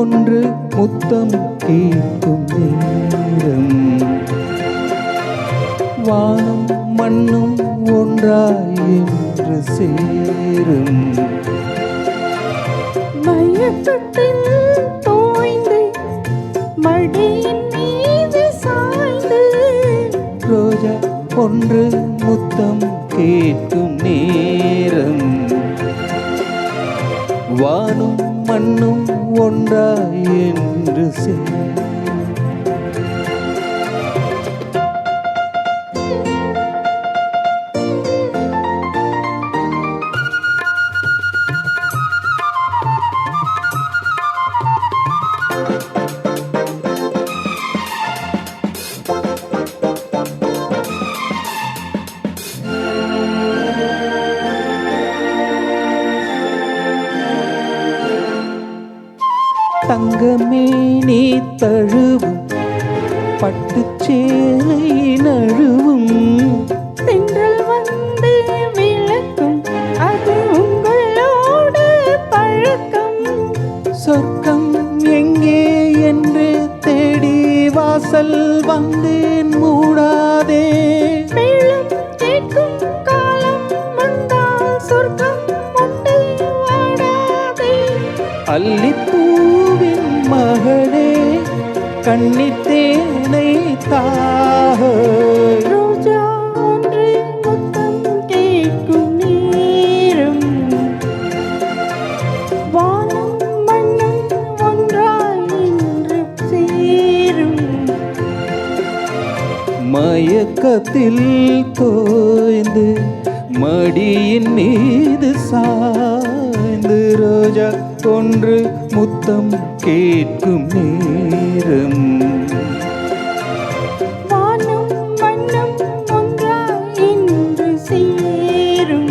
ஒன்று முத்தம் கேட்கும் நேரம். வானம் மண்ணும் ஒன்றாய் என்று சேரும். மயக்கத்தில் தோய்ந்து மடியின் மீது சாய்ந்து ரோஜா ஒன்று முத்தம் கேட்கும் நேரம். வானும் மண்ணும் ஒன்றாய் என்று சேரும். தங்கமே நீ தழுவும் பட்டுச்சேலை நழுவும். தென்றல் வந்து விளக்கும் அது உங்களோடு பழக்கம். சொர்க்கம் எங்கே என்று தேடி வாசல் வந்தேன் மூடாதே. மேலும் கேட்கும் காலம் வந்தால் சொர்க்கம் உண்டு வாடாதே. அல்லிப்பூவின் மகளே கன்னித்தேனை தாக. ரோஜா ஒன்று முத்தம் கேட்கும் நேரம். வானம் மண்ணும் ஒன்றாய் என்று சேரும். மயக்கத்தில் தோய்ந்து மடியின் மீது சாய்ந்து ரோஜா ஒன்று முத்தம் கேட்கும் நேரம். வானம் மண்ணும் ஒன்றாய் என்று சேரும்.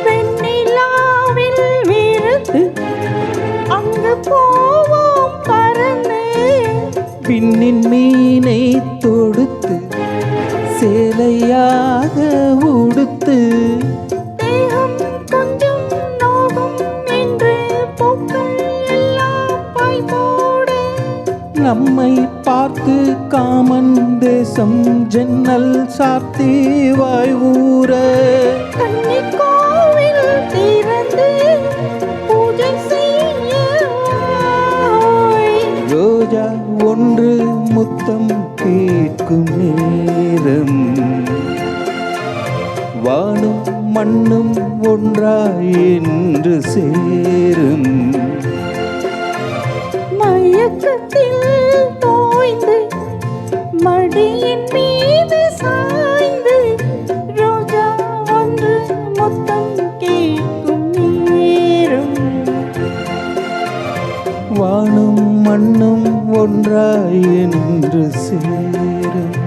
வெண்ணிலாவில் விருந்து அங்கு போவோம் பறந்து. பின்னின் மீனை தொடுத்து சேலையாக உடுத்து. தேகம் கொஞ்சம் நோகும் என்று பூக்கள் எல்லாம் பாய் போடு. நம்மை பார்த்து காமன் தேசம் ஜன்னல் சாத்தி வாய் ஊற. கன்னிக் கோவில் திறந்து பூஜை செய்ய ரோஜா ஒன்று முத்தம் கேட்கும் நேரம். வானும் மண்ணும் ஒன்றாய் என்று சேரும். மயக்கத்தில் தோய்ந்து மடியின் மீது சாய்ந்து ரோஜா ஒன்று முத்தம் கேட்கும் நேரம். வானும் மண்ணும் ஒன்றாய் என்று சேரும்.